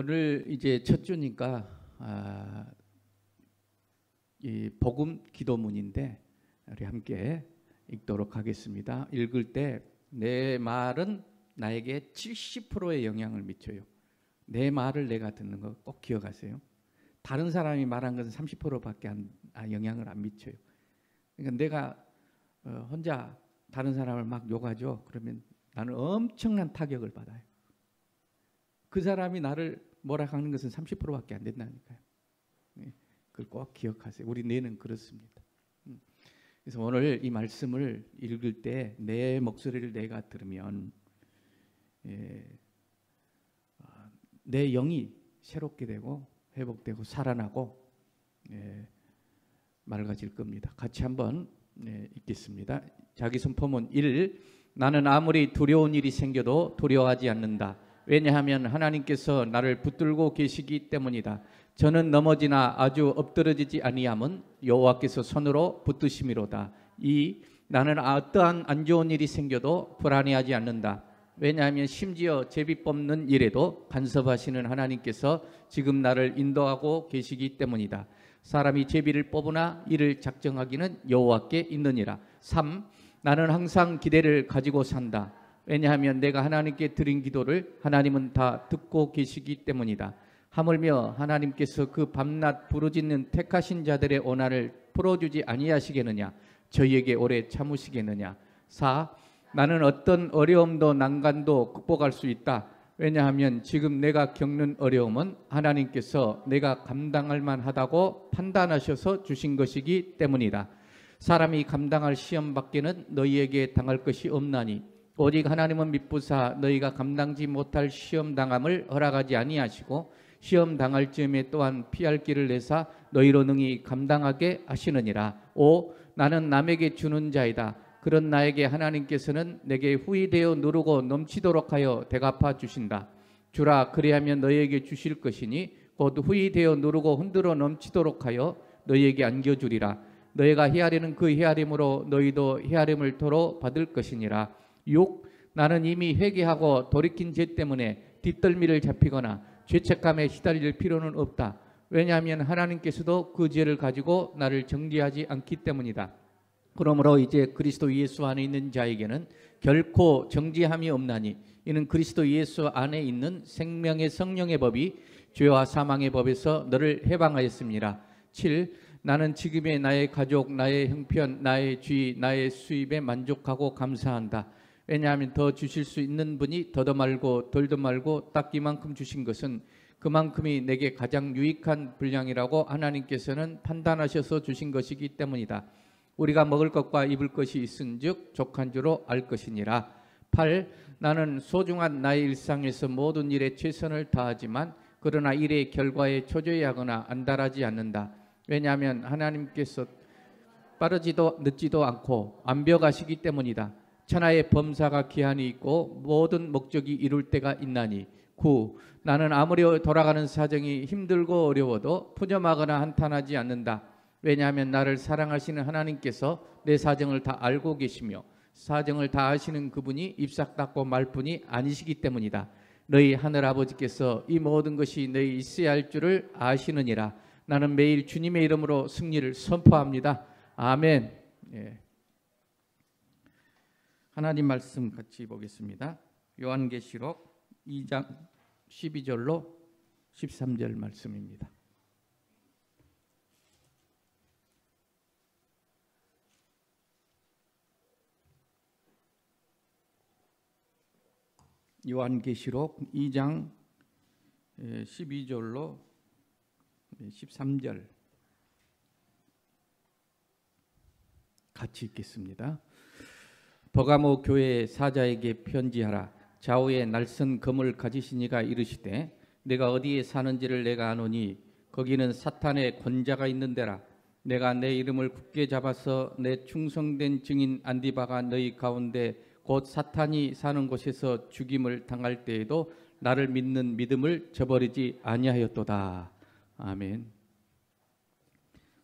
오늘 이제 첫 주니까 이 복음 기도문인데 우리 함께 읽도록 하겠습니다. 읽을 때 내 말은 나에게 70%의 영향을 미쳐요. 내 말을 내가 듣는 거 꼭 기억하세요. 다른 사람이 말한 것은 30%밖에 영향을 안 미쳐요. 그러니까 내가 혼자 다른 사람을 막 욕하죠. 그러면 나는 엄청난 타격을 받아요. 그 사람이 나를 뭐라 하는 것은 30%밖에 안 된다니까요. 그걸 꼭 기억하세요. 우리 뇌는 그렇습니다. 그래서 오늘 이 말씀을 읽을 때 내 목소리를 내가 들으면 내 영이 새롭게 되고 회복되고 살아나고 맑아질 겁니다. 같이 한번 읽겠습니다. 자기 선포문 1. 나는 아무리 두려운 일이 생겨도 두려워하지 않는다. 왜냐하면 하나님께서 나를 붙들고 계시기 때문이다. 저는 넘어지나 아주 엎드러지지 아니함은 여호와께서 손으로 붙드심이로다. 2. 나는 어떠한 안 좋은 일이 생겨도 불안해하지 않는다. 왜냐하면 심지어 제비 뽑는 일에도 간섭하시는 하나님께서 지금 나를 인도하고 계시기 때문이다. 사람이 제비를 뽑으나 이를 작정하기는 여호와께 있느니라. 3. 나는 항상 기대를 가지고 산다. 왜냐하면 내가 하나님께 드린 기도를 하나님은 다 듣고 계시기 때문이다. 하물며 하나님께서 그 밤낮 부르짖는 택하신 자들의 원한을 풀어주지 아니하시겠느냐. 저희에게 오래 참으시겠느냐. 4. 나는 어떤 어려움도 난간도 극복할 수 있다. 왜냐하면 지금 내가 겪는 어려움은 하나님께서 내가 감당할 만하다고 판단하셔서 주신 것이기 때문이다. 사람이 감당할 시험 밖에는 너희에게 당할 것이 없나니 오직 하나님은 미쁘사 너희가 감당지 못할 시험 당함을 허락하지 아니하시고 시험 당할 즈음에 또한 피할 길을 내사 너희로 능히 감당하게 하시느니라. 5. 나는 남에게 주는 자이다. 그런 나에게 하나님께서는 내게 후히되어 누르고 넘치도록 하여 대갚아 주신다. 주라, 그리하면 너희에게 주실 것이니 곧 후히되어 누르고 흔들어 넘치도록 하여 너희에게 안겨주리라. 너희가 헤아리는 그 헤아림으로 너희도 헤아림을 도로 받을 것이니라. 6. 나는 이미 회개하고 돌이킨 죄 때문에 뒷덜미를 잡히거나 죄책감에 시달릴 필요는 없다. 왜냐하면 하나님께서도 그 죄를 가지고 나를 정죄하지 않기 때문이다. 그러므로 이제 그리스도 예수 안에 있는 자에게는 결코 정죄함이 없나니 이는 그리스도 예수 안에 있는 생명의 성령의 법이 죄와 사망의 법에서 너를 해방하였습니다. 7. 나는 지금의 나의 가족, 나의 형편, 나의 주의, 나의 수입에 만족하고 감사한다. 왜냐하면 더 주실 수 있는 분이 더도 말고 덜도 말고 딱 이만큼 주신 것은 그만큼이 내게 가장 유익한 분량이라고 하나님께서는 판단하셔서 주신 것이기 때문이다. 우리가 먹을 것과 입을 것이 있은즉 족한 줄로 알 것이니라. 8. 나는 소중한 나의 일상에서 모든 일에 최선을 다하지만 그러나 일의 결과에 초조해하거나 안달하지 않는다. 왜냐하면 하나님께서 빠르지도 늦지도 않고 완벽하시기 때문이다. 천하의 범사가 기한이 있고 모든 목적이 이룰 때가 있나니. 9. 나는 아무리 돌아가는 사정이 힘들고 어려워도 푸념하거나 한탄하지 않는다. 왜냐하면 나를 사랑하시는 하나님께서 내 사정을 다 알고 계시며 사정을 다 아시는 그분이 입싹 닦고 말뿐이 아니시기 때문이다. 너희 하늘아버지께서 이 모든 것이 너희 있어야 할 줄을 아시느니라. 나는 매일 주님의 이름으로 승리를 선포합니다. 아멘. 하나님 말씀 같이 보겠습니다. 요한계시록 2장 12절로 13절 말씀입니다. 요한계시록 2장 12절로 13절 같이 읽겠습니다. 버가모 교회 사자에게 편지하라. 좌우에 날선 검을 가지신 이가 이르시되 내가 어디에 사는지를 내가 아노니 거기는 사탄의 권자가 있는 데라. 내가 내 이름을 굳게 잡아서 내 충성된 증인 안디바가 너희 가운데 곧 사탄이 사는 곳에서 죽임을 당할 때에도 나를 믿는 믿음을 저버리지 아니하였도다. 아멘.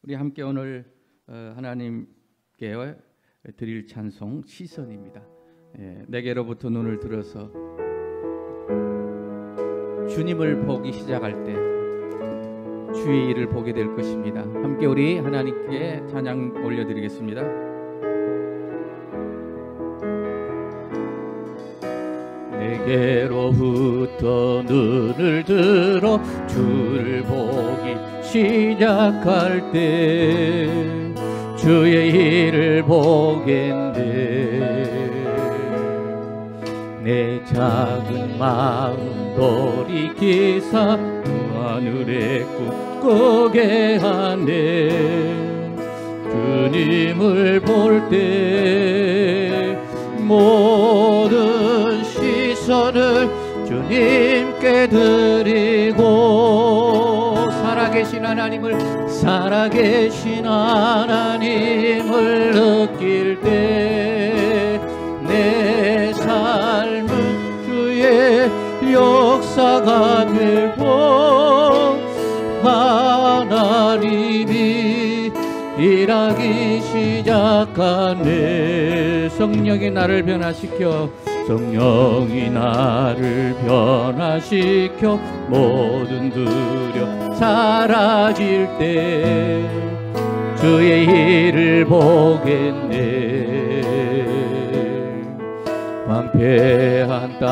우리 함께 오늘 하나님께 드릴 찬송 시선입니다. 내게로부터 눈을 들어서 주님을 보기 시작할 때 주의 일을 보게 될 것입니다. 함께 우리 하나님께 찬양 올려드리겠습니다. 내게로부터 눈을 들어 주를 보기 시작할 때 주의 일을 보겠네. 내 작은 마음 돌이키사 하늘에 꿈꾸게 하네. 주님을 볼 때 모든 시선을 주님께 드리고 살아계신 하나님을 느낄 때 내 삶은 주의 역사가 되고 하나님이 일하기 시작하네. 성령이 나를 변화시켜 모든 두려움 사라질 때 주의 일을 보겠네. 황폐한 땅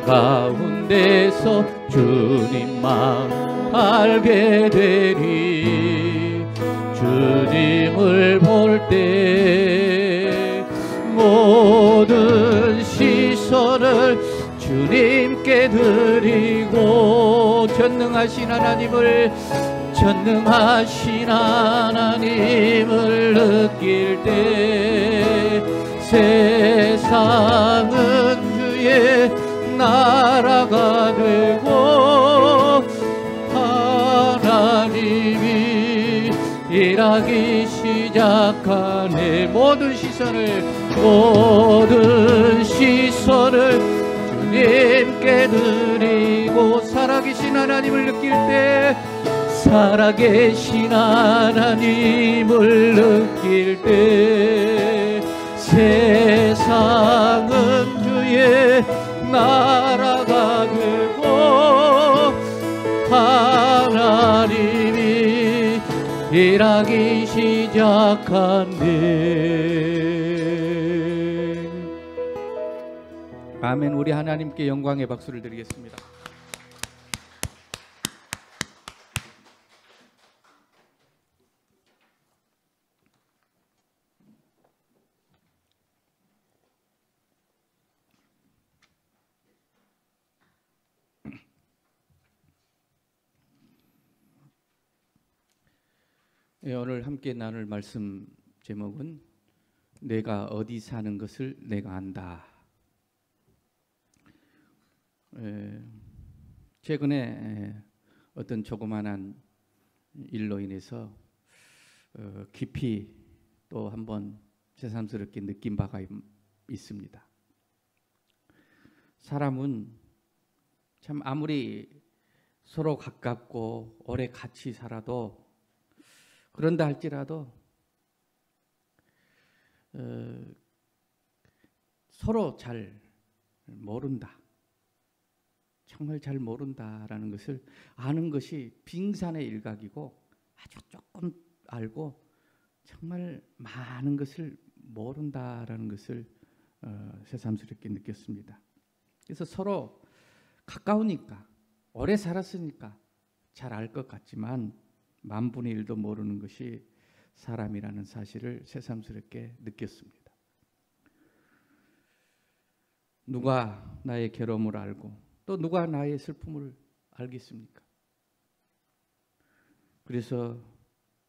한가운데서 주님만 알게 되리. 주님을 볼 때 모든 시선을 주님께 드리고 전능하신 하나님을 느낄 때 세상은 주의 나라가 되고 하나님이 일하기 시작하네. 모든 시선을 주님께 드리고 살아계신 하나님을 느낄 때 세상은 주의 나라가 되고 하나님이 일하기 시작하네. 아멘. 우리 하나님께 영광의 박수를 드리겠습니다. 오늘 함께 나눌 말씀 제목은 내가 어디 사는 것을 내가 안다. 최근에 어떤 조그만한 일로 인해서 깊이 또 한번 새삼스럽게 느낀 바가 있습니다. 사람은 참 아무리 서로 가깝고 오래 같이 살아도 그런다 할지라도 서로 잘 모른다. 정말 잘 모른다라는 것을 아는 것이 빙산의 일각이고 아주 조금 알고 정말 많은 것을 모른다라는 것을 새삼스럽게 느꼈습니다. 그래서 서로 가까우니까 오래 살았으니까 잘 알 것 같지만 만분의 일도 모르는 것이 사람이라는 사실을 새삼스럽게 느꼈습니다. 누가 나의 괴로움을 알고 또 누가 나의 슬픔을 알겠습니까? 그래서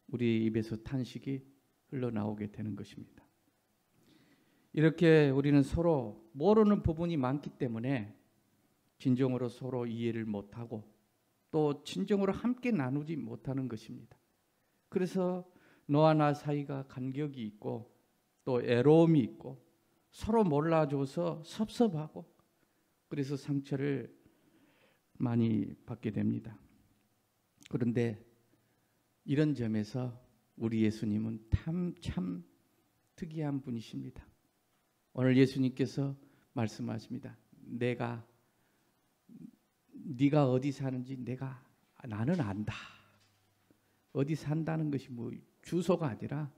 우리 입에서 탄식이 흘러나오게 되는 것입니다. 이렇게 우리는 서로 모르는 부분이 많기 때문에 진정으로 서로 이해를 못하고 또 진정으로 함께 나누지 못하는 것입니다. 그래서 너와 나 사이가 간격이 있고 또 애로움이 있고 서로 몰라줘서 섭섭하고 그래서 상처를 많이 받게 됩니다. 그런데 이런 점에서 우리 예수님은 참 특이한 분이십니다. 오늘 예수님께서 말씀하십니다. 내가 네가 어디 사는지 나는 안다. 어디 산다는 것이 뭐 주소가 아니라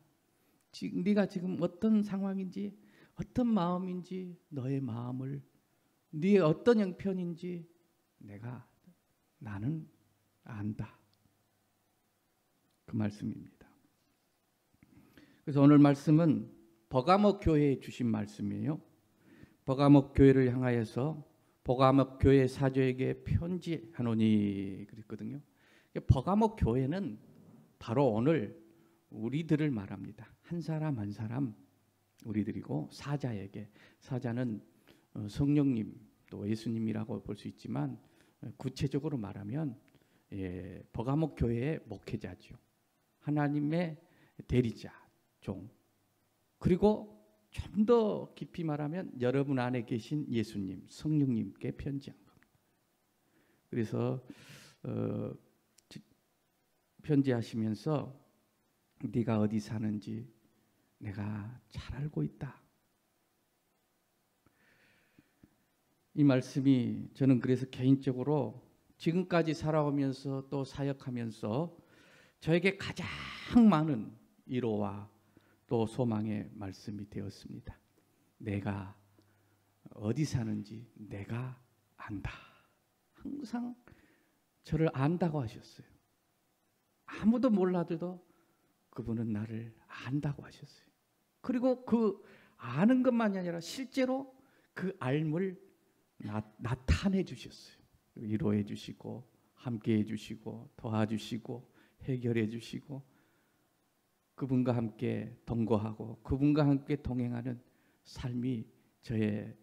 네가 지금 어떤 상황인지 어떤 마음인지 너의 마음을 네의 어떤 형편인지 나는 안다. 그 말씀입니다. 그래서 오늘 말씀은 버가모 교회에 주신 말씀이에요. 버가모 교회를 향하여서 버가모 교회 사도에게 편지하노니 그랬거든요. 버가모 교회는 바로 오늘 우리들을 말합니다. 한 사람 한 사람 우리들이고 사자는 성령님 또 예수님이라고 볼 수 있지만 구체적으로 말하면 버가모 교회의 목회자죠. 하나님의 대리자, 종. 그리고 좀 더 깊이 말하면 여러분 안에 계신 예수님, 성령님께 편지한 겁니다. 그래서 편지하시면서 네가 어디 사는지 내가 잘 알고 있다. 이 말씀이 저는 그래서 개인적으로 지금까지 살아오면서 또 사역하면서 저에게 가장 많은 위로와 또 소망의 말씀이 되었습니다. 내가 어디 사는지 내가 안다. 항상 저를 안다고 하셨어요. 아무도 몰라도 그분은 나를 안다고 하셨어요. 그리고 그 아는 것만이 아니라 실제로 그 알물 나타내 주셨어요. 위로해 주시고 함께해 주시고 도와주시고 해결해 주시고 그분과 함께 동거하고 그분과 함께 동행하는 삶이 저의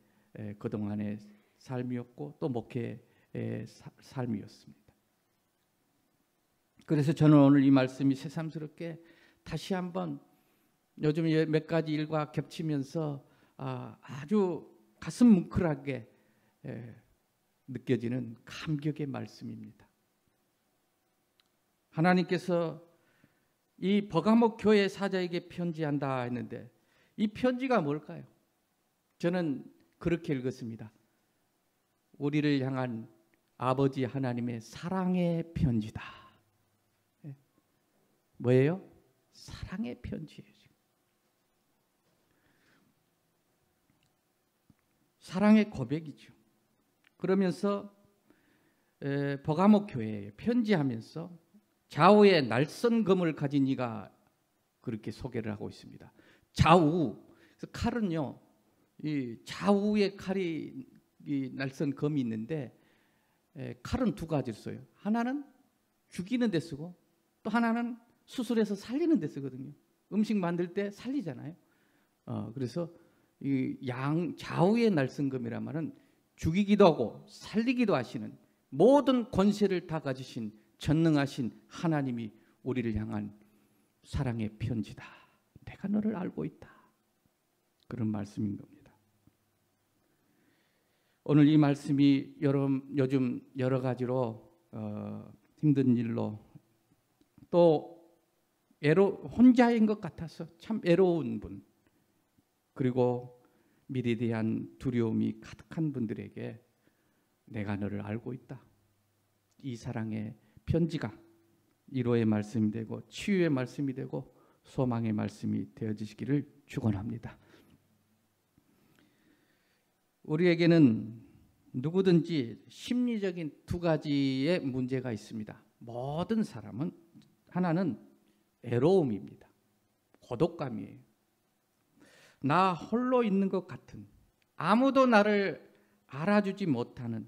그동안의 삶이었고 또 목회의 삶이었습니다. 그래서 저는 오늘 이 말씀이 새삼스럽게 다시 한번 요즘 몇 가지 일과 겹치면서 아주 가슴 뭉클하게 느껴지는 감격의 말씀입니다. 하나님께서 이 버가모 교회 사자에게 편지한다 했는데 이 편지가 뭘까요? 저는 그렇게 읽었습니다. 우리를 향한 아버지 하나님의 사랑의 편지다. 뭐예요? 사랑의 편지예요. 사랑의 고백이죠. 그러면서 버가모 교회에 편지하면서 좌우에 날선 검을 가진 이가 그렇게 소개를 하고 있습니다. 좌우. 그래서 칼은요, 이 좌우에 칼이 이 날선 검이 있는데 칼은 두 가지를 써요. 하나는 죽이는 데 쓰고 또 하나는 수술해서 살리는 데 쓰거든요. 음식 만들 때 살리잖아요. 그래서 이 좌우의 날선 검이란 말은 죽이기도 하고 살리기도 하시는 모든 권세를 다 가지신 전능하신 하나님이 우리를 향한 사랑의 편지다. 내가 너를 알고 있다. 그런 말씀인 겁니다. 오늘 이 말씀이 요즘 여러 가지로 힘든 일로 또 혼자인 것 같아서 참 애로운 분 그리고 미래에 대한 두려움이 가득한 분들에게 내가 너를 알고 있다. 이 사랑의 편지가 위로의 말씀이 되고 치유의 말씀이 되고 소망의 말씀이 되어지시기를 축원합니다. 우리에게는 누구든지 심리적인 두 가지의 문제가 있습니다. 모든 사람은 하나는 애로움입니다. 고독감이에요. 나 홀로 있는 것 같은 아무도 나를 알아주지 못하는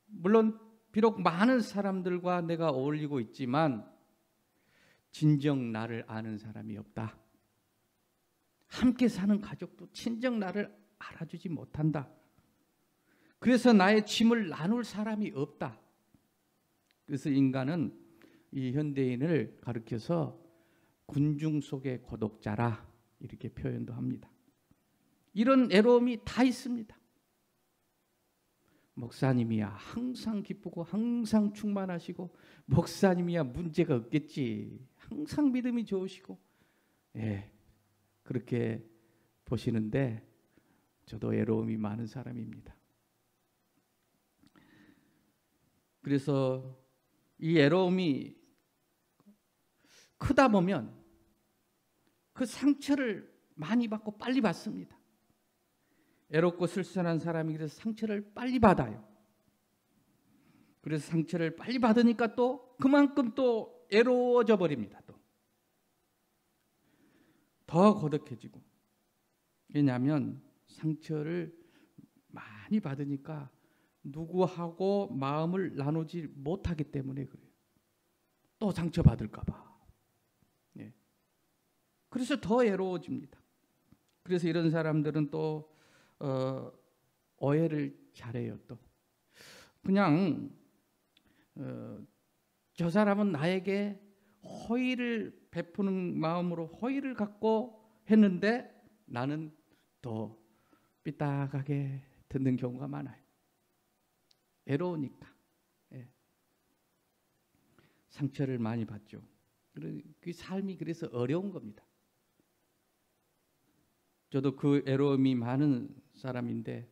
물론 비록 많은 사람들과 내가 어울리고 있지만 진정 나를 아는 사람이 없다. 함께 사는 가족도 진정 나를 알아주지 못한다. 그래서 나의 짐을 나눌 사람이 없다. 그래서 인간은 이 현대인을 가리켜서 군중 속의 고독자라 이렇게 표현도 합니다. 이런 애로움이 다 있습니다. 목사님이야 항상 기쁘고 항상 충만하시고 목사님이야 문제가 없겠지. 항상 믿음이 좋으시고 그렇게 보시는데 저도 애로움이 많은 사람입니다. 그래서 이 애로움이 크다 보면 그 상처를 많이 받고 빨리 받습니다. 애롭고 쓸쓸한 사람이 그래서 상처를 빨리 받아요. 그래서 상처를 빨리 받으니까 또 그만큼 또 애로워져 버립니다. 또 더 고독해지고. 왜냐하면 상처를 많이 받으니까 누구하고 마음을 나누지 못하기 때문에 그래요. 또 상처받을까 봐. 예. 그래서 더 외로워집니다. 그래서 이런 사람들은 또 오해를 잘해요. 또 그냥 저 사람은 나에게 호의를 베푸는 마음으로 호의를 갖고 했는데 나는 또 삐딱하게 듣는 경우가 많아요. 외로우니까. 예. 상처를 많이 받죠. 그 삶이 그래서 어려운 겁니다. 저도 그 외로움이 많은 사람인데,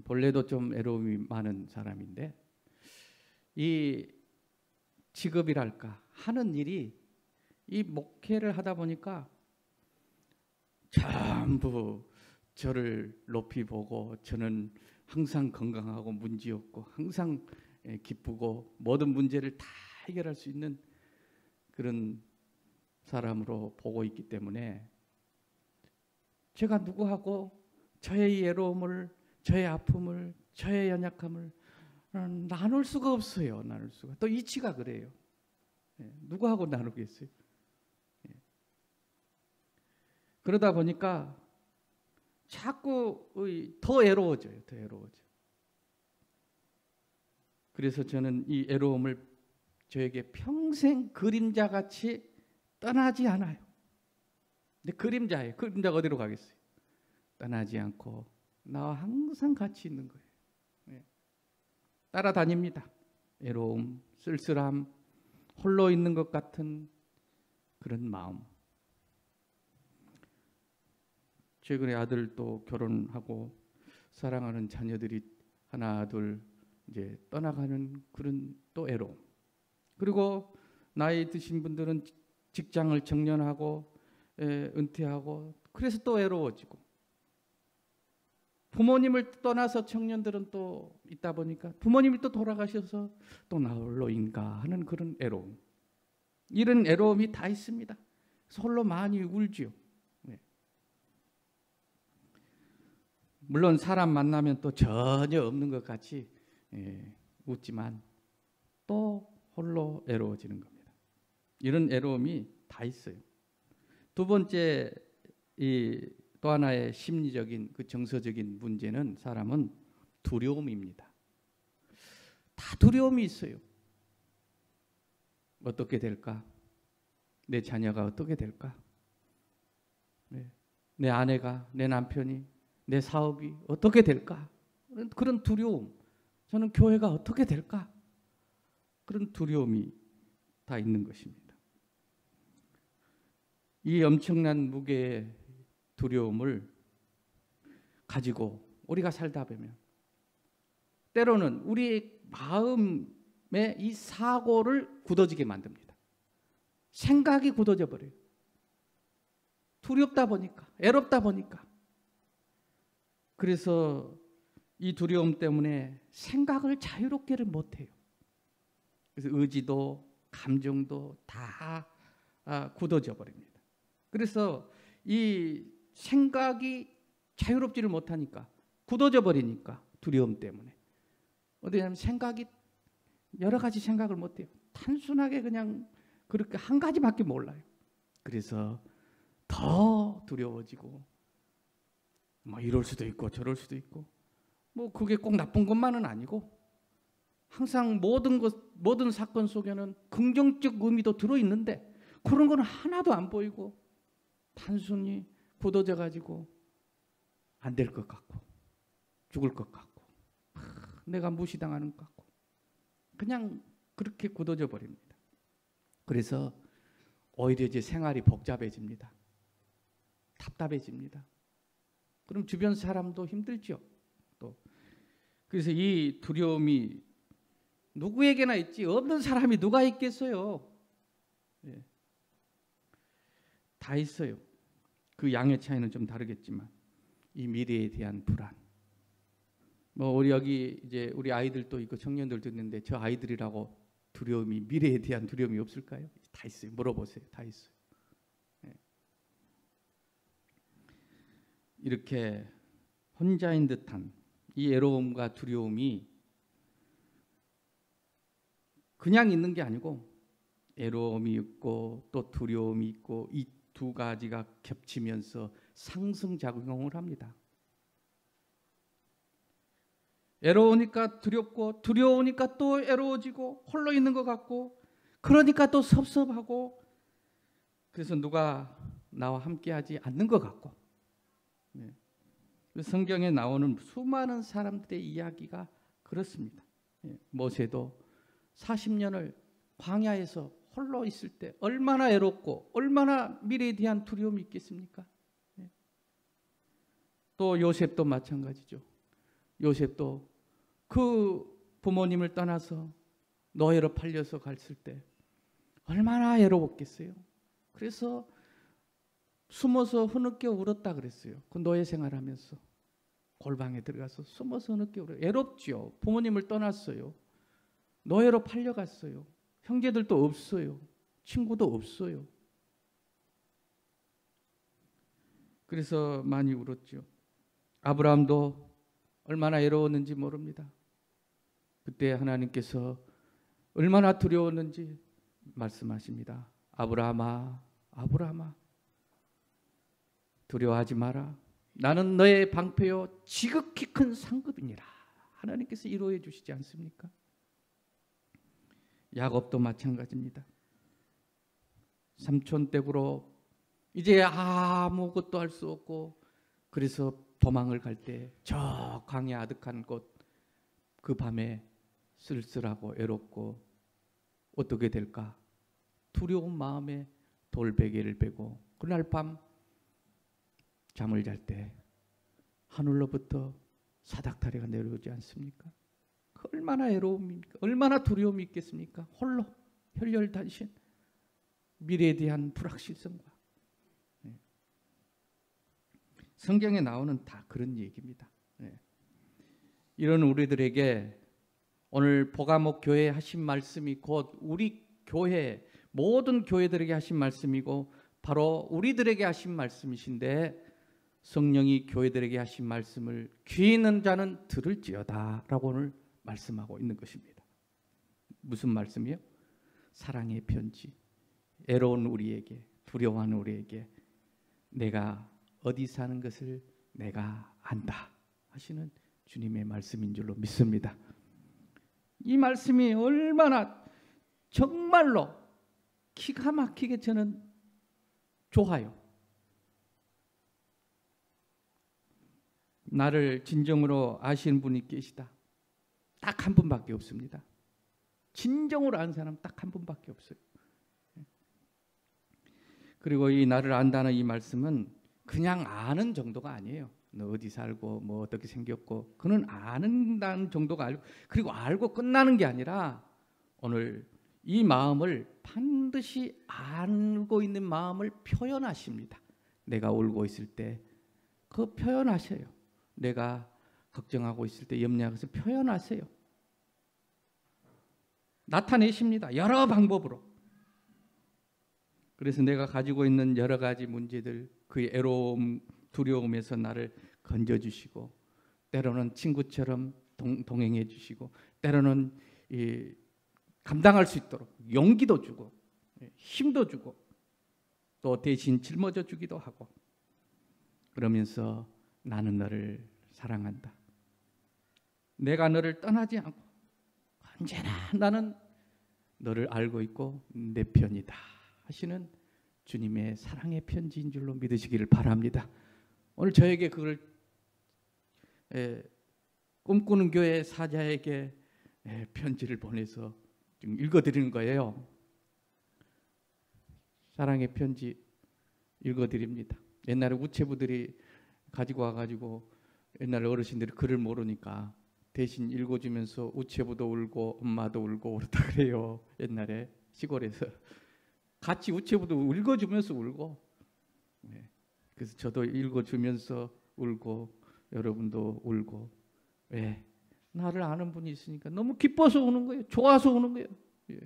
본래도 좀 외로움이 많은 사람인데, 이 직업이랄까 하는 일이 이 목회를 하다 보니까 전부 저를 높이 보고 저는 항상 건강하고 문제 없고 항상 기쁘고 모든 문제를 다 해결할 수 있는 그런 사람으로 보고 있기 때문에 제가 누구하고 저의 외로움을, 저의 아픔을, 저의 연약함을 나눌 수가 없어요. 나눌 수가. 또 이치가 그래요. 누구하고 나누겠어요? 그러다 보니까 자꾸 더 외로워져요. 더 외로워져. 그래서 저는 이 외로움을 저에게 평생 그림자같이 떠나지 않아요. 근데 그림자예요. 그림자가 어디로 가겠어요? 떠나지 않고 나와 항상 같이 있는 거예요. 네. 따라다닙니다. 외로움, 쓸쓸함, 홀로 있는 것 같은 그런 마음. 최근에 아들도 결혼하고 사랑하는 자녀들이 하나 둘 이제 떠나가는 그런 또 외로움. 그리고 나이 드신 분들은 직장을 정년하고 은퇴하고 그래서 또 외로워지고, 부모님을 떠나서 청년들은 또 있다 보니까 부모님이 또 돌아가셔서 또 나 홀로인가 하는 그런 외로움. 이런 외로움이 다 있습니다. 그래서 홀로 많이 울지요. 물론 사람 만나면 또 전혀 없는 것 같이 웃지만 또 홀로 외로워지는 겁니다. 이런 외로움이 다 있어요. 두 번째, 또 하나의 심리적인 그 정서적인 문제는 사람은 두려움입니다. 다 두려움이 있어요. 어떻게 될까? 내 자녀가 어떻게 될까? 내 아내가, 내 남편이, 내 사업이 어떻게 될까? 그런 두려움. 저는 교회가 어떻게 될까? 그런 두려움이 다 있는 것입니다. 이 엄청난 무게의 두려움을 가지고 우리가 살다 보면 때로는 우리의 마음의 이 사고를 굳어지게 만듭니다. 생각이 굳어져 버려요. 두렵다 보니까, 외롭다 보니까. 그래서 이 두려움 때문에 생각을 자유롭게를 못해요. 그래서 의지도 감정도 다 굳어져 버립니다. 그래서 이 생각이 자유롭지를 못하니까, 굳어져 버리니까, 두려움 때문에 어디냐면 생각이 여러 가지 생각을 못해요. 단순하게 그냥 그렇게 한 가지밖에 몰라요. 그래서 더 두려워지고, 뭐 이럴 수도 있고 저럴 수도 있고, 뭐 그게 꼭 나쁜 것만은 아니고 항상 모든 사건 속에는 긍정적 의미도 들어있는데 그런 건 하나도 안 보이고 단순히 굳어져 가지고 안 될 것 같고 죽을 것 같고 내가 무시당하는 것 같고 그냥 그렇게 굳어져 버립니다. 그래서 오히려 이제 생활이 복잡해집니다. 답답해집니다. 그럼 주변 사람도 힘들죠. 또 그래서 이 두려움이 누구에게나 있지 없는 사람이 누가 있겠어요? 예. 다 있어요. 그 양의 차이는 좀 다르겠지만 이 미래에 대한 불안. 뭐 우리 여기 이제 우리 아이들도 있고 청년들도 있는데 저 아이들이라고 두려움이 미래에 대한 두려움이 없을까요? 다 있어요. 물어보세요. 다 있어요. 예. 이렇게 혼자인 듯한 이 외로움과 두려움이 그냥 있는 게 아니고 외로움이 있고 또 두려움이 있고 이 두 가지가 겹치면서 상승작용을 합니다. 외로우니까 두렵고 두려우니까 또 외로워지고 홀로 있는 것 같고 그러니까 또 섭섭하고 그래서 누가 나와 함께하지 않는 것 같고 네. 성경에 나오는 수많은 사람들의 이야기가 그렇습니다. 모세도 40년을 광야에서 홀로 있을 때 얼마나 외롭고 얼마나 미래에 대한 두려움이 있겠습니까? 또 요셉도 마찬가지죠. 요셉도 그 부모님을 떠나서 노예로 팔려서 갔을 때 얼마나 외로웠겠어요. 그래서 숨어서 흐느껴 울었다 그랬어요. 그 노예 생활하면서 골방에 들어가서 숨어서 흐느껴 울어요. 외롭죠. 부모님을 떠났어요. 노예로 팔려갔어요. 형제들도 없어요. 친구도 없어요. 그래서 많이 울었죠. 아브라함도 얼마나 외로웠는지 모릅니다. 그때 하나님께서 얼마나 두려웠는지 말씀하십니다. 아브라함아, 아브라함아, 두려워하지 마라. 나는 너의 방패요 지극히 큰 상급이니라. 하나님께서 위로해 주시지 않습니까? 야곱도 마찬가지입니다. 삼촌 댁으로 이제 아무것도 할 수 없고 그래서 도망을 갈 때 저 광야 아득한 곳 그 밤에 쓸쓸하고 외롭고 어떻게 될까? 두려운 마음에 돌베개를 베고 그날 밤 잠을 잘 때 하늘로부터 사닥다리가 내려오지 않습니까? 그 얼마나 외로움입니까? 얼마나 두려움이 있겠습니까? 홀로 혈혈단신 미래에 대한 불확실성과 성경에 나오는 다 그런 얘기입니다. 이런 우리들에게 오늘 보가목 교회에 하신 말씀이 곧 우리 교회 모든 교회들에게 하신 말씀이고 바로 우리들에게 하신 말씀이신데 성령이 교회들에게 하신 말씀을 귀 있는 자는 들을지어다 라고 오늘 말씀하고 있는 것입니다. 무슨 말씀이요? 사랑의 편지. 애로운 우리에게 두려워하는 우리에게 내가 어디 사는 것을 내가 안다 하시는 주님의 말씀인 줄로 믿습니다. 이 말씀이 얼마나 정말로 기가 막히게 저는 좋아요. 나를 진정으로 아시는 분이 계시다. 딱 한 분밖에 없습니다. 진정으로 아는 사람 딱 한 분밖에 없어요. 그리고 이 나를 안다는 이 말씀은 그냥 아는 정도가 아니에요. 너 어디 살고 뭐 어떻게 생겼고 그는 아는다는 정도가 알고 그리고 알고 끝나는 게 아니라 오늘 이 마음을 반드시 알고 있는 마음을 표현하십니다. 내가 울고 있을 때 그 표현하셔요. 내가 걱정하고 있을 때 염려하고 있을 때 표현하세요. 나타내십니다. 여러 방법으로. 그래서 내가 가지고 있는 여러 가지 문제들 그 애로움 두려움에서 나를 건져주시고 때로는 친구처럼 동행해 주시고 때로는 감당할 수 있도록 용기도 주고 힘도 주고 또 대신 짊어져 주기도 하고 그러면서 나는 너를 사랑한다. 내가 너를 떠나지 않고 언제나 나는 너를 알고 있고 내 편이다 하시는 주님의 사랑의 편지인 줄로 믿으시기를 바랍니다. 오늘 저에게 그걸 꿈꾸는 교회 사자에게 편지를 보내서 지금 읽어드리는 거예요. 사랑의 편지 읽어드립니다. 옛날에 우체부들이 가지고 와가지고 옛날 어르신들이 글을 모르니까 대신 읽어주면서 우체부도 울고 엄마도 울고 그렇다 그래요. 옛날에 시골에서 같이 우체부도 읽어주면서 울고. 네. 그래서 저도 읽어주면서 울고 여러분도 울고. 왜? 나를 아는 분이 있으니까 너무 기뻐서 우는 거예요. 좋아서 우는 거예요. 예.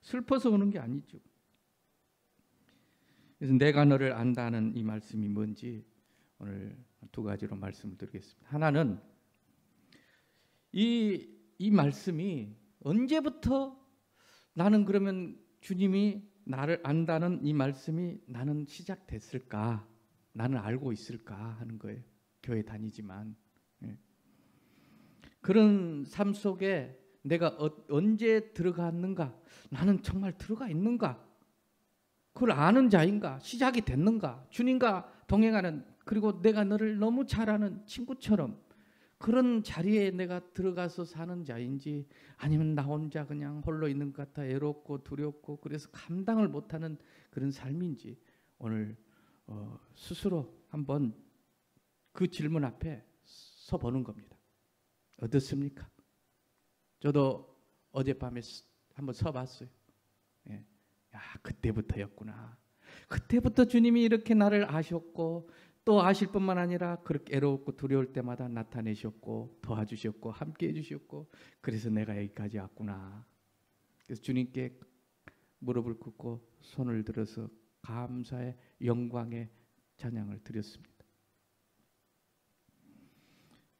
슬퍼서 우는 게 아니죠. 그래서 내가 너를 안다는 이 말씀이 뭔지 오늘 두 가지로 말씀을 드리겠습니다. 하나는 이 말씀이 언제부터 나는 그러면 주님이 나를 안다는 이 말씀이 나는 시작됐을까? 나는 알고 있을까 하는 거예요. 교회 다니지만. 예. 그런 삶 속에 내가 언제 들어갔는가? 나는 정말 들어가 있는가? 그걸 아는 자인가? 시작이 됐는가? 주님과 동행하는, 그리고 내가 너를 너무 잘 아는 친구처럼 그런 자리에 내가 들어가서 사는 자인지, 아니면 나 혼자 그냥 홀로 있는 것 같아 외롭고 두렵고 그래서 감당을 못하는 그런 삶인지 오늘 스스로 한번 그 질문 앞에 서보는 겁니다. 어떻습니까? 저도 어젯밤에 한번 서봤어요. 예. 야, 그때부터였구나. 그때부터 주님이 이렇게 나를 아셨고 또 아실 뿐만 아니라 그렇게 외롭고 두려울 때마다 나타내셨고 도와주셨고 함께 해주셨고, 그래서 내가 여기까지 왔구나. 그래서 주님께 무릎을 꿇고 손을 들어서 감사의 영광의 찬양을 드렸습니다.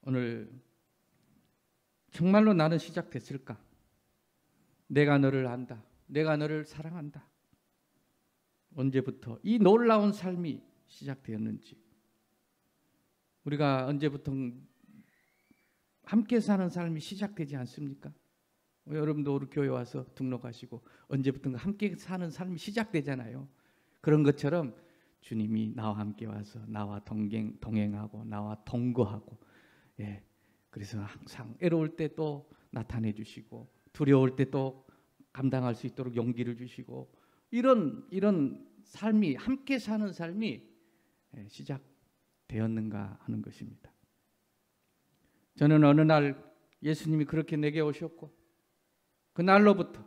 오늘 정말로 나는 시작됐을까? 내가 너를 안다. 내가 너를 사랑한다. 언제부터 이 놀라운 삶이 시작되었는지, 우리가 언제부터 함께 사는 삶이 시작되지 않습니까? 여러분도 우리 교회 와서 등록하시고 언제부턴가 함께 사는 삶이 시작되잖아요. 그런 것처럼 주님이 나와 함께 와서 나와 동행하고 나와 동거하고, 예, 그래서 항상 외로울 때 또 나타내 주시고 두려울 때 또 감당할 수 있도록 용기를 주시고, 이런 삶이, 함께 사는 삶이 시작되었는가 하는 것입니다. 저는 어느 날 예수님이 그렇게 내게 오셨고 그날로부터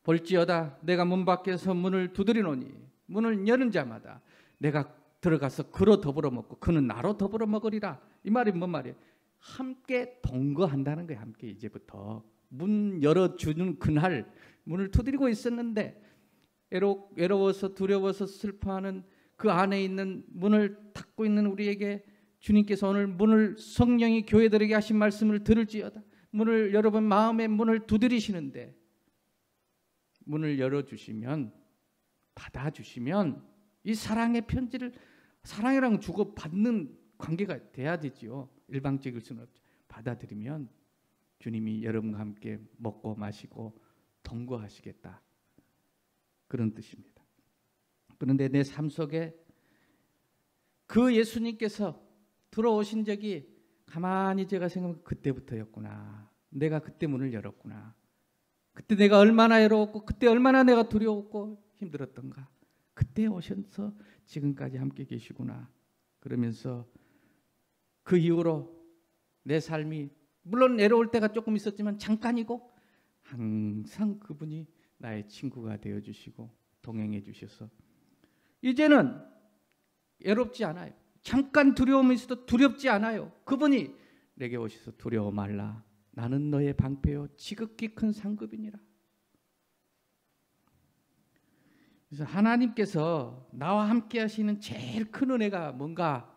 볼지어다 내가 문 밖에서 문을 두드리노니 문을 여는 자마다 내가 들어가서 그로 더불어 먹고 그는 나로 더불어 먹으리라. 이 말이 뭔 말이에요? 함께 동거한다는 거예요. 함께 이제부터 문 열어주는 그날 문을 두드리고 있었는데 외로워서 두려워서 슬퍼하는 그 안에 있는 문을 닫고 있는 우리에게 주님께서 오늘 문을, 성령이 교회들에게 하신 말씀을 들을지어다 문을, 여러분 마음의 문을 두드리시는데 문을 열어주시면, 받아주시면 이 사랑의 편지를, 사랑이랑 주고받는 관계가 돼야 되지요. 일방적일 수는 없죠. 받아들이면 주님이 여러분과 함께 먹고 마시고 동거하시겠다, 그런 뜻입니다. 그런데 내 삶 속에 그 예수님께서 들어오신 적이 가만히 제가 생각하면 그때부터였구나. 내가 그때 문을 열었구나. 그때 내가 얼마나 외로웠고 그때 얼마나 내가 두려웠고 힘들었던가. 그때 오셔서 지금까지 함께 계시구나. 그러면서 그 이후로 내 삶이 물론 외로울 때가 조금 있었지만 잠깐이고 항상 그분이 나의 친구가 되어주시고 동행해 주셔서 이제는 외롭지 않아요. 잠깐 두려움이 있어도 두렵지 않아요. 그분이 내게 오셔서 두려워 말라. 나는 너의 방패요 지극히 큰 상급이니라. 그래서 하나님께서 나와 함께 하시는 제일 큰 은혜가 뭔가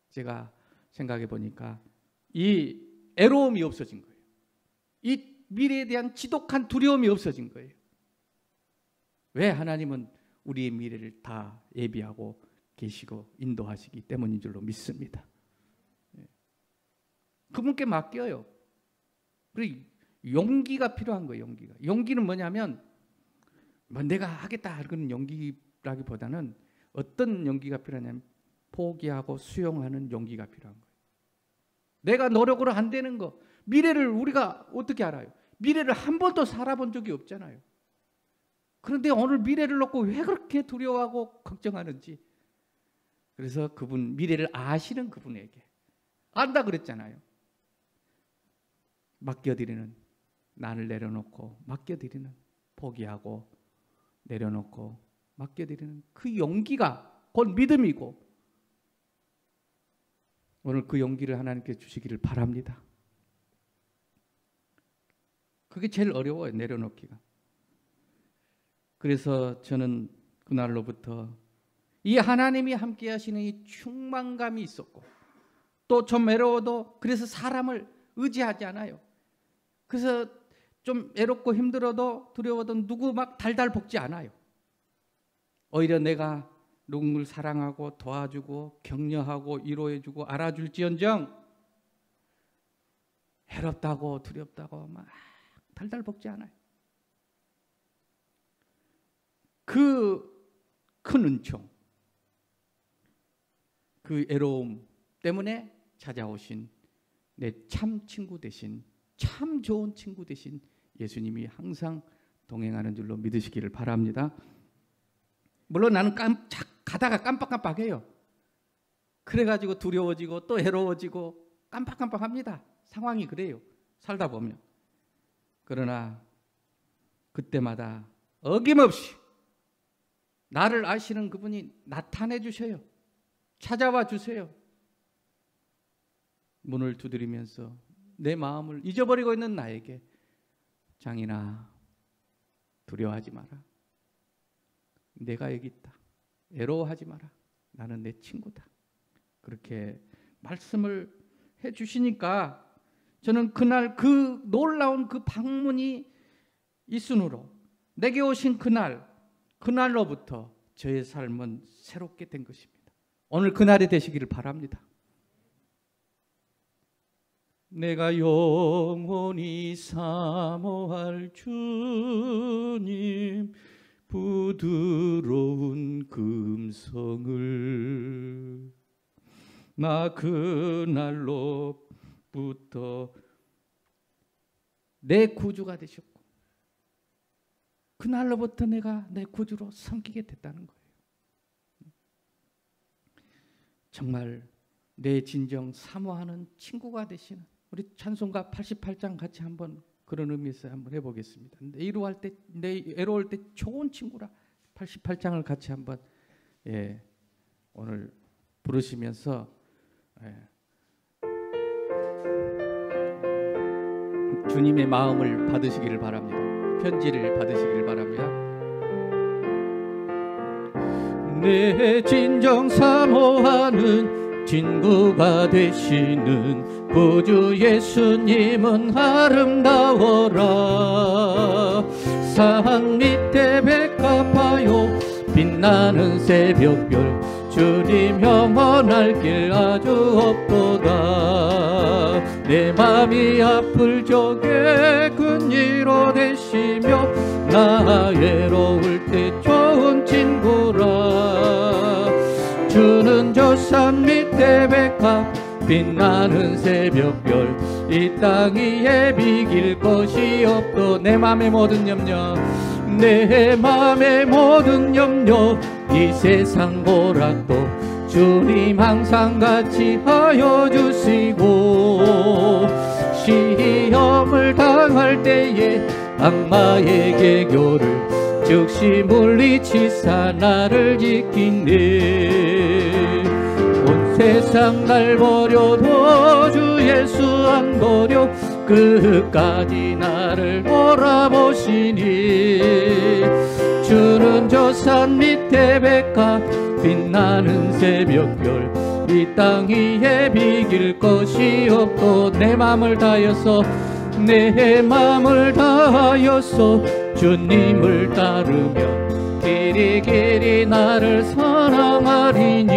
제가 생각해 보니까 이 애로움이 없어진 거예요. 이 미래에 대한 지독한 두려움이 없어진 거예요. 왜? 하나님은 우리의 미래를 다 예비하고 계시고 인도하시기 때문인 줄로 믿습니다. 그분께 맡겨요. 그리고 용기가 필요한 거예요. 용기는 뭐냐면 뭐 내가 하겠다 그런 용기라기보다는 어떤 용기가 필요하냐면 포기하고 수용하는 용기가 필요한 거예요. 내가 노력으로 안 되는 거, 미래를 우리가 어떻게 알아요? 미래를 한 번도 살아본 적이 없잖아요. 그런데 오늘 미래를 놓고 왜 그렇게 두려워하고 걱정하는지, 그래서 그분, 미래를 아시는 그분에게 안다 그랬잖아요. 맡겨드리는, 나를 내려놓고 맡겨드리는, 포기하고 내려놓고 맡겨드리는 그 용기가 곧 믿음이고, 오늘 그 용기를 하나님께 주시기를 바랍니다. 그게 제일 어려워요, 내려놓기가. 그래서 저는 그날로부터 이 하나님이 함께 하시는 이 충만감이 있었고, 또 좀 외로워도 그래서 사람을 의지하지 않아요. 그래서 좀 외롭고 힘들어도 두려워도 누구 막 달달 볶지 않아요. 오히려 내가 누군가를 사랑하고 도와주고 격려하고 위로해주고 알아줄지언정 해롭다고 두렵다고 막 달달 볶지 않아요. 그 큰 은총, 그 애로움 때문에 찾아오신 내 참 친구 되신, 참 좋은 친구 되신 예수님이 항상 동행하는 줄로 믿으시기를 바랍니다. 물론 나는 가다가 깜빡깜빡해요. 그래가지고 두려워지고 또 해로워지고 깜빡깜빡합니다. 상황이 그래요, 살다 보면. 그러나 그때마다 어김없이 나를 아시는 그분이 나타내 주셔요. 찾아와 주세요. 문을 두드리면서 내 마음을 잊어버리고 있는 나에게, 장인아, 두려워하지 마라. 내가 여기 있다. 애로워하지 마라. 나는 내 친구다. 그렇게 말씀을 해 주시니까 저는 그날 그 놀라운 그 방문이 이순으로 내게 오신 그날로부터 저의 삶은 새롭게 된 것입니다. 오늘 그날이 되시기를 바랍니다. 내가 영원히 사모할 주님, 부드러운 금성을 나 그날로부터 내 구주가 되셨고, 그날로부터 내가 내 구주로 섬기게 됐다는 거예요. 정말 내 진정 사모하는 친구가 되시는, 우리 찬송가 88장 같이 한번 그런 의미에서 한번 해보겠습니다. 내 애로울 때 좋은 친구라, 88장을 같이 한번 오늘 부르시면서 주님의 마음을 받으시기를 바랍니다. 편지를 받으시기를 바랍니다. 내 진정 사모하는 친구가 되시는 구주 예수님은 아름다워라. 산 밑에 백합화요 빛나는 새벽별, 주님 영원할 길 아주 없도다. 내 맘이 아플 적에 큰 위로 되시며 나 외로울 때 좋은 친구라. 주는 저 산 밑에 백합 빛나는 새벽별, 이 땅 위에 비길 것이 없도. 내 맘의 모든 염려, 내 맘의 모든 염려, 이 세상 보라도 주님 항상 같이 하여 주시고, 시험을 당할 때에 악마의 개교를 즉시 물리치사 나를 지키네. 온 세상 날 버려도 주 예수 안 버려 끝까지 나를 돌아보시니. 주는 저 산 밑에 백합 빛나는 새벽별, 이 땅 위에 비길 것이 없고. 내 맘을 다하여서, 내 맘을 다하여서 주님을 따르며 길이 길이 나를 사랑하리니.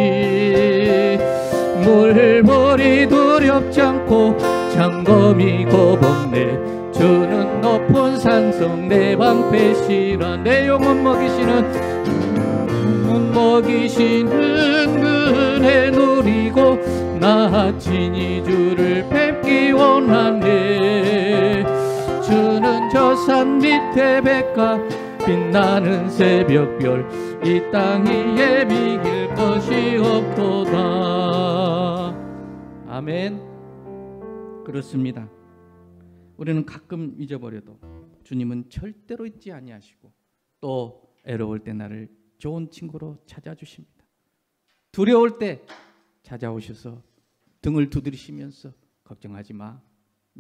물벌이 두렵지 않고 장검이 겁없네. 주는 높은 산성 내 방패시라. 내 영혼 먹이시는 은혜 누리고 나 친히 주를 뵙기 원하네. 주는 저 산 밑에 백합 빛나는 새벽별, 이 땅 위에 비길 것이 없도다. 아멘. 그렇습니다. 우리는 가끔 잊어버려도 주님은 절대로 잊지 아니하시고 또 애로울 때 나를 좋은 친구로 찾아주십니다. 두려울 때 찾아오셔서 등을 두드리시면서 걱정하지 마,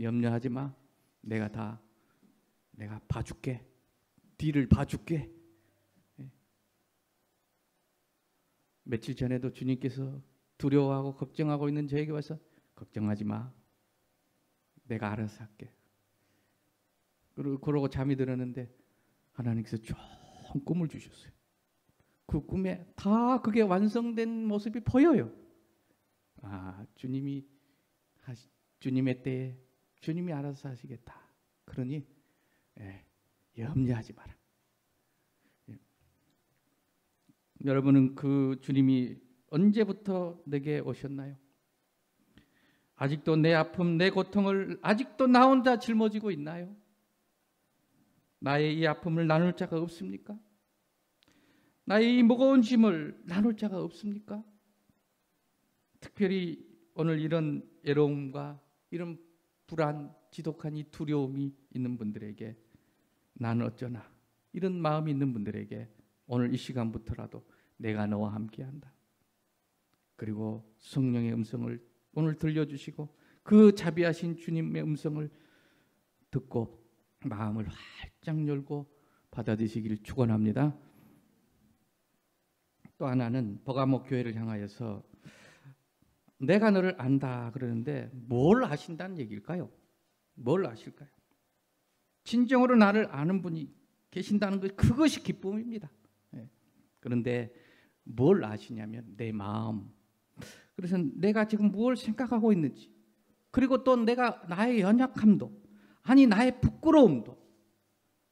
염려하지 마, 내가 봐줄게, 뒤를 봐줄게. 며칠 전에도 주님께서 두려워하고 걱정하고 있는 저에게 와서 걱정하지 마, 내가 알아서 할게. 그러고 잠이 들었는데 하나님께서 좋은 꿈을 주셨어요. 그 꿈에 다 그게 완성된 모습이 보여요. 아, 주님의 때에 주님이 알아서 하시겠다. 그러니 염려하지 마라. 여러분은 그 주님이 언제부터 내게 오셨나요? 아직도 내 아픔, 내 고통을 아직도 나 혼자 짊어지고 있나요? 나의 이 아픔을 나눌 자가 없습니까? 나의 이 무거운 짐을 나눌 자가 없습니까? 특별히 오늘 이런 애로움과 이런 불안, 지독한 이 두려움이 있는 분들에게 나는 어쩌나 이런 마음이 있는 분들에게 오늘 이 시간부터라도 내가 너와 함께한다. 그리고 성령의 음성을 오늘 들려주시고 그 자비하신 주님의 음성을 듣고 마음을 활짝 열고 받아들이시기를 축원합니다. 또 하나는 버가모 교회를 향하여서 내가 너를 안다 그러는데 뭘 아신다는 얘기일까요? 뭘 아실까요? 진정으로 나를 아는 분이 계신다는 것, 그것이 기쁨입니다. 그런데 뭘 아시냐면 내 마음. 그래서 내가 지금 무엇을 생각하고 있는지, 그리고 또 나의 연약함도, 아니 나의 부끄러움도,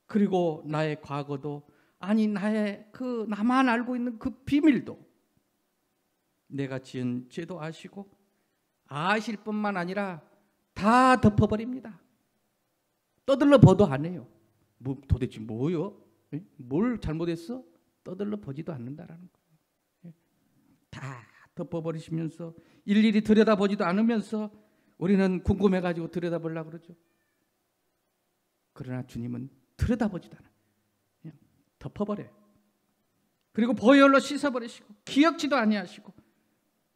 그리고 나의 과거도, 아니 나의 나만 알고 있는 그 비밀도, 내가 지은 죄도 아시고 아실 뿐만 아니라 다 덮어버립니다. 떠들러 보도 안 해요. 도대체 뭐요? 뭘 잘못했어? 떠들러 보지도 않는다라는 거예요. 다 덮어버리시면서 일일이 들여다보지도 않으면서 우리는 궁금해가지고 들여다보려고 그러죠. 그러나 주님은 들여다보지도 않아요. 그냥 덮어버려요. 그리고 보혈로 씻어버리시고 기억지도 아니하시고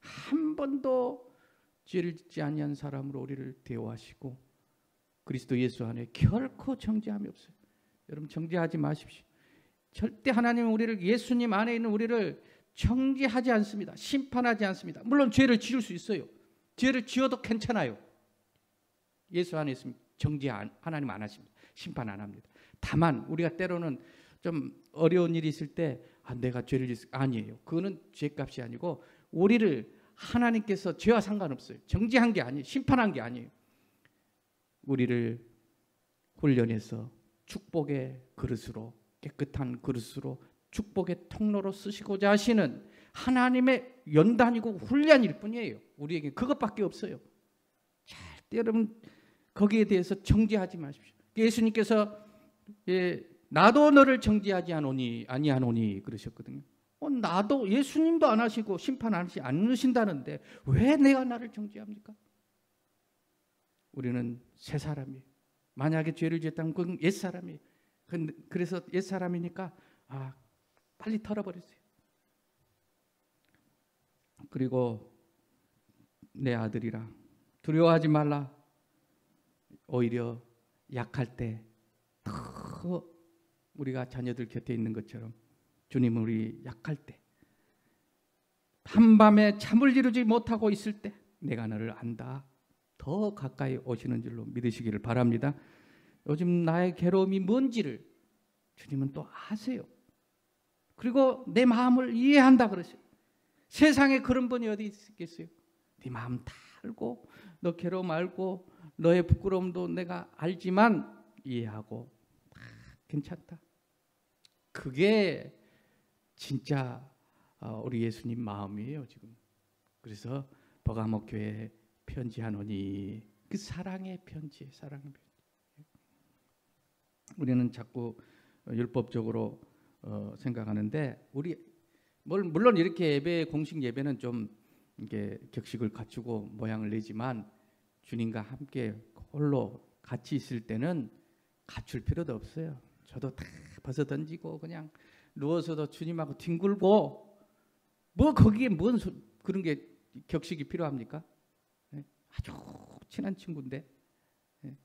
한 번도 죄를 짓지 아니한 사람으로 우리를 대우하시고 그리스도 예수 안에 결코 정죄함이 없어요. 여러분 정죄하지 마십시오. 절대 하나님은 우리를, 예수님 안에 있는 우리를 정죄하지 않습니다. 심판하지 않습니다. 물론 죄를 지을 수 있어요. 죄를 지어도 괜찮아요. 예수 안에 있으면 정죄 하나님 안 하십니다. 심판 안 합니다. 다만 우리가 때로는 좀 어려운 일이 있을 때 내가 죄를 아니에요. 그거는 죄값이 아니고 우리를 하나님께서 죄와 상관없어요. 정죄한 게 아니에요. 심판한 게 아니에요. 우리를 훈련해서 축복의 그릇으로, 깨끗한 그릇으로, 축복의 통로로 쓰시고자 하시는 하나님의 연단이고 훈련일 뿐이에요. 우리에게 그것밖에 없어요. 절대 여러분 거기에 대해서 정죄하지 마십시오. 예수님께서 나도 너를 정죄하지 아니하노니 그러셨거든요. 나도, 예수님도 안 하시고 심판 안 하신다는데 왜 내가 나를 정죄합니까? 우리는 새 사람이에요. 만약에 죄를 지었다면 그건 옛사람이에요. 그래서 옛사람이니까 빨리 털어버리세요. 그리고 내 아들이라 두려워하지 말라. 오히려 약할 때 더 우리가 자녀들 곁에 있는 것처럼 주님은 우리 약할 때, 한밤에 잠을 이루지 못하고 있을 때 내가 너를 안다. 더 가까이 오시는 줄로 믿으시기를 바랍니다. 요즘 나의 괴로움이 뭔지를 주님은 또 아세요. 그리고 내 마음을 이해한다 그러세요. 세상에 그런 분이 어디 있겠어요? 네 마음 다 알고, 너 괴로움 알고, 너의 부끄러움도 내가 알지만 이해하고 괜찮다. 그게 진짜 우리 예수님 마음이에요 지금. 그래서 버가모 교회에 편지하노니, 그 사랑의 편지, 사랑의 편지. 우리는 자꾸 율법적으로 생각하는데, 물론 이렇게 공식 예배는 좀 이게 격식을 갖추고 모양을 내지만 주님과 함께 홀로 같이 있을 때는 갖출 필요도 없어요. 저도 다 벗어 던지고 그냥 누워서도 주님하고 뒹굴고 뭐 거기에 뭔 그런 게 격식이 필요합니까? 예? 아주 친한 친구인데 예?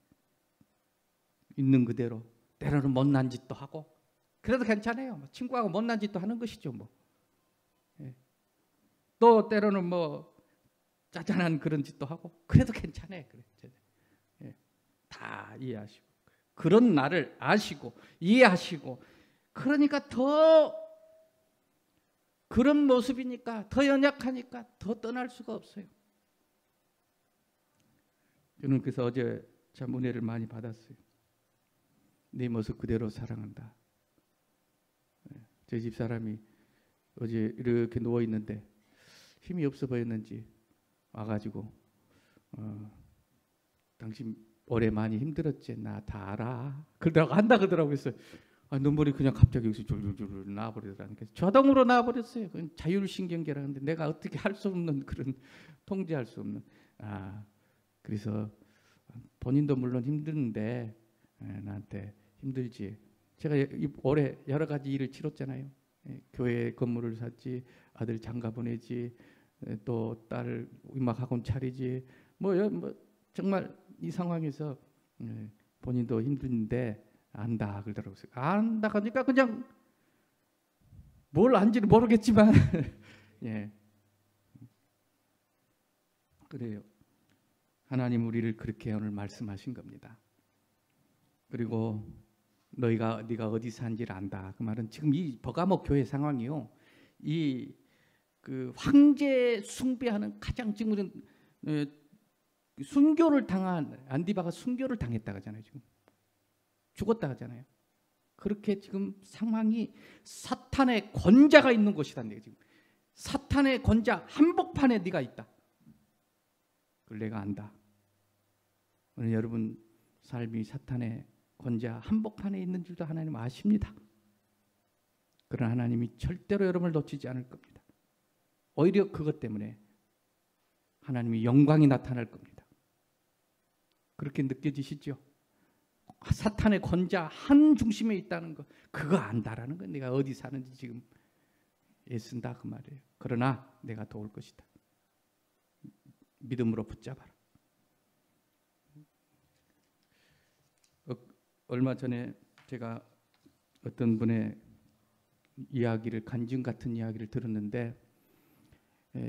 있는 그대로 때로는 못난 짓도 하고 그래도 괜찮아요. 친구하고 못난 짓도 하는 것이죠. 뭐. 예. 또 때로는 뭐 짜잔한 그런 짓도 하고 그래도 괜찮아요. 그래. 예. 다 이해하시고 그런 나를 아시고 이해하시고 그러니까 더 그런 모습이니까 더 연약하니까 더 떠날 수가 없어요. 저는 그래서 어제 참 은혜를 많이 받았어요. 네 모습 그대로 사랑한다. 제 집사람이 어제 이렇게 누워 있는데 힘이 없어 보였는지 와가지고 당신 올해 많이 힘들었지? 나 다 알아. 그러다가 한다 그러더라고요. 그래서 눈물이 그냥 갑자기 여기서 줄줄줄 나와버리더라고요. 자동으로 나와버렸어요. 그건 자율신경계라는데 내가 어떻게 할 수 없는 그런 통제할 수 없는. 그래서 본인도 물론 힘드는데 나한테 힘들지. 제가 올해 여러 가지 일을 치렀잖아요. 교회 건물을 샀지, 아들 장가 보내지, 또 딸 음악학원 차리지. 뭐 정말 이 상황에서 본인도 힘든데 안다 그러더라고요. 안다 그러니까 그냥 뭘 안지는 모르겠지만 예. 그래요. 하나님 우리를 그렇게 오늘 말씀하신 겁니다. 그리고 네가 어디 사는지를 안다. 그 말은 지금 이 버가모 교회 상황이요. 이 그 황제 숭배하는 가장 지금 순교를 당한 안디바가 순교를 당했다 하잖아요. 지금 죽었다 하잖아요. 그렇게 지금 상황이 사탄의 권자가 있는 곳이다. 지금 사탄의 권자 한복판에 네가 있다. 그걸 내가 안다. 오늘 여러분 삶이 사탄의 권자 한복판에 있는 줄도 하나님 아십니다. 그러나 하나님이 절대로 여러분을 놓치지 않을 겁니다. 오히려 그것 때문에 하나님의 영광이 나타날 겁니다. 그렇게 느껴지시죠? 사탄의 권자 한 중심에 있다는 거 그거 안다라는 건 내가 어디 사는지 지금 애쓴다 그 말이에요. 그러나 내가 도울 것이다. 믿음으로 붙잡아라. 얼마 전에 제가 어떤 분의 이야기를 간증 같은 이야기를 들었는데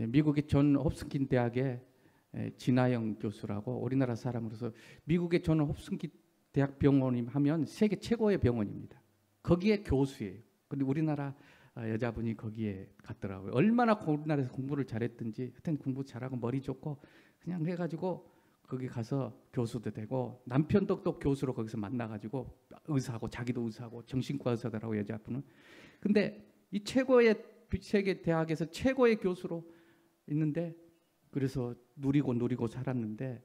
미국의 존 홉스킨 대학의 진아영 교수라고 우리나라 사람으로서 미국의 존 홉스킨 대학 병원이 하면 세계 최고의 병원입니다. 거기에 교수예요. 근데 우리나라 여자분이 거기에 갔더라고요. 얼마나 우리나라에서 공부를 잘했든지 하여튼 공부 잘하고 머리 좋고 그냥 해가지고 거기 가서 교수도 되고 남편도 또 교수로 거기서 만나가지고 의사하고 자기도 의사하고 정신과 의사더라고 여자분은. 근데 이 최고의 세계 대학에서 최고의 교수로 있는데 그래서 누리고 살았는데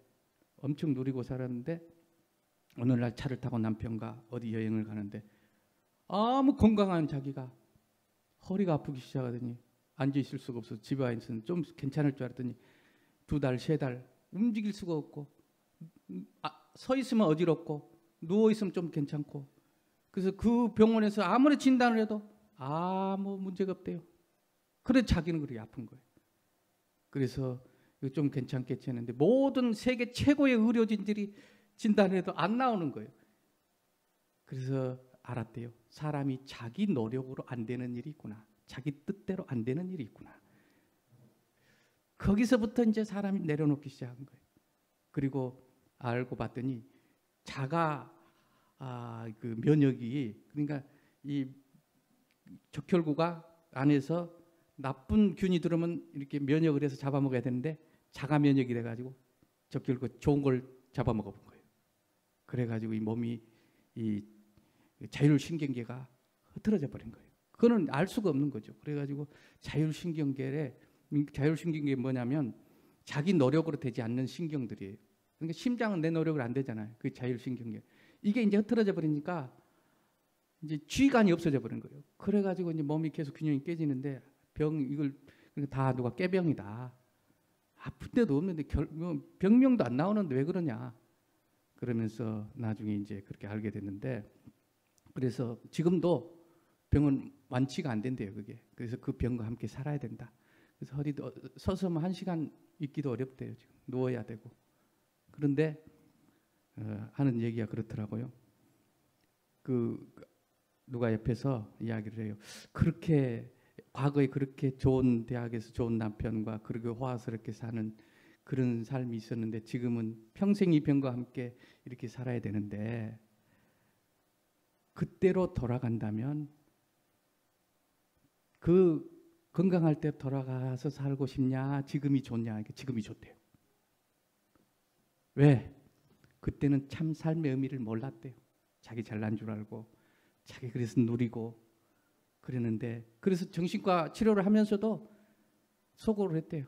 엄청 누리고 살았는데 어느 날 차를 타고 남편과 어디 여행을 가는데 아무 건강한 자기가 허리가 아프기 시작하더니 앉아 있을 수가 없어서 집에 와 있으면 좀 괜찮을 줄 알았더니 2달, 3달 움직일 수가 없고 서 있으면 어지럽고 누워 있으면 좀 괜찮고 그래서 그 병원에서 아무리 진단을 해도 아무 문제가 없대요. 그래서 자기는 그렇게 아픈 거예요. 그래서 좀 괜찮겠지 했는데 모든 세계 최고의 의료진들이 진단을 해도 안 나오는 거예요. 그래서 알았대요. 사람이 자기 노력으로 안 되는 일이 있구나. 자기 뜻대로 안 되는 일이 있구나. 거기서부터 이제 사람이 내려놓기 시작한 거예요. 그리고 알고 봤더니 자가 그 면역이 그러니까 이 적혈구가 안에서 나쁜 균이 들어오면 이렇게 면역을 해서 잡아먹어야 되는데 자가 면역이 돼가지고 적혈구 좋은 걸 잡아먹어 본 거예요. 그래가지고 이 몸이 이 자율신경계가 흐트러져 버린 거예요. 그거는 알 수가 없는 거죠. 그래가지고 자율신경계에 뭐냐면 자기 노력으로 되지 않는 신경들이에요. 그러니까 심장은 내 노력으로 안 되잖아요. 그 자율신경계. 이게 이제 흐트러져 버리니까 이제 지휘관이 없어져 버린 거예요. 그래가지고 이제 몸이 계속 균형이 깨지는데 이걸 다 누가 깨병이다. 아픈 데도 없는데 병명도 안 나오는데 왜 그러냐. 그러면서 나중에 이제 그렇게 알게 됐는데, 그래서 지금도 병은 완치가 안 된대요, 그게. 그래서 그 병과 함께 살아야 된다. 그래서 허리도 서서만 1시간 있기도 어렵대요, 지금. 누워야 되고. 그런데 하는 얘기가 그렇더라고요. 누가 옆에서 이야기를 해요. 그렇게 과거에 그렇게 좋은 대학에서 좋은 남편과 그렇게 호화스럽게 사는 그런 삶이 있었는데 지금은 평생 이 병과 함께 이렇게 살아야 되는데, 그때로 돌아간다면 그 건강할 때 돌아가서 살고 싶냐, 지금이 좋냐? 지금이 좋대요. 왜? 그때는 참 삶의 의미를 몰랐대요. 자기 잘난 줄 알고 자기 그래서 누리고 그랬는데, 그래서 정신과 치료를 하면서도 속으로 했대요.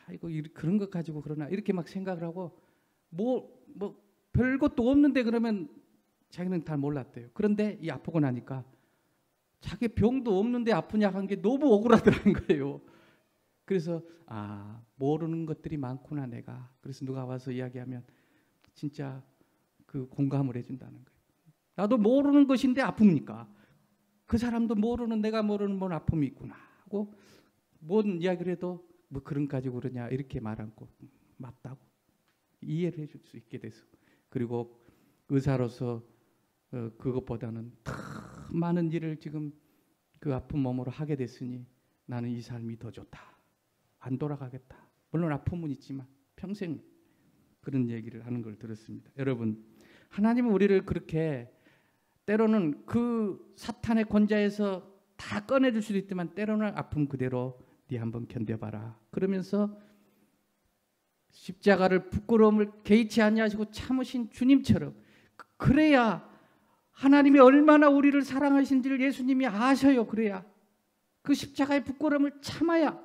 아이고 그런 것 가지고 그러나 이렇게 막 생각을 하고 뭐 별것도 없는데 그러면 자기는 잘 몰랐대요. 그런데 이 아프고 나니까 자기 병도 없는데 아프냐 한 게 너무 억울하더라는 거예요. 그래서 모르는 것들이 많구나 내가. 그래서 누가 와서 이야기하면 진짜 그 공감을 해준다는 거예요. 나도 모르는 것인데 아픕니까? 그 사람도 모르는, 내가 모르는 뭔 아픔이 있구나 하고, 뭔 이야기를 해도 뭐 그런 가지고 그러냐 이렇게 말하고 맞다고 이해를 해줄 수 있게 돼서, 그리고 의사로서 그것보다는 더 많은 일을 지금 그 아픈 몸으로 하게 됐으니 나는 이 삶이 더 좋다. 안 돌아가겠다. 물론 아픔은 있지만 평생, 그런 얘기를 하는 걸 들었습니다. 여러분, 하나님은 우리를 그렇게 때로는 그 사탄의 권좌에서 다 꺼내줄 수도 있지만 때로는 아픔 그대로 네 한번 견뎌봐라. 그러면서 십자가를 부끄러움을 개의치 아니하시고 참으신 주님처럼, 그래야 하나님이 얼마나 우리를 사랑하신지를 예수님이 아셔요. 그래야 그 십자가의 부끄러움을 참아야,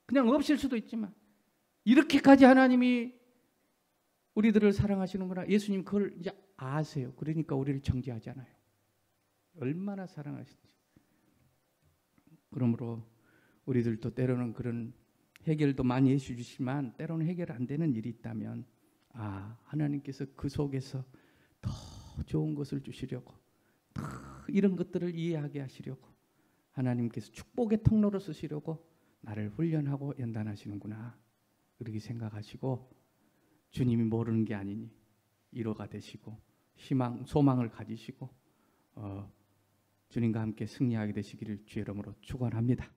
그냥 없을 수도 있지만 이렇게까지 하나님이 우리들을 사랑하시는구나. 예수님 그걸 이제 아세요. 그러니까 우리를 정죄하잖아요. 얼마나 사랑하신지. 그러므로 우리들도 때로는 그런 해결도 많이 해주시지만 때로는 해결 안 되는 일이 있다면 하나님께서 그 속에서 더 좋은 것을 주시려고, 더 이런 것들을 이해하게 하시려고, 하나님께서 축복의 통로로 쓰시려고 나를 훈련하고 연단하시는구나, 그렇게 생각하시고 주님이 모르는 게 아니니 위로가 되시고 소망을 가지시고 주님과 함께 승리하게 되시기를 주의 이름으로 축원합니다.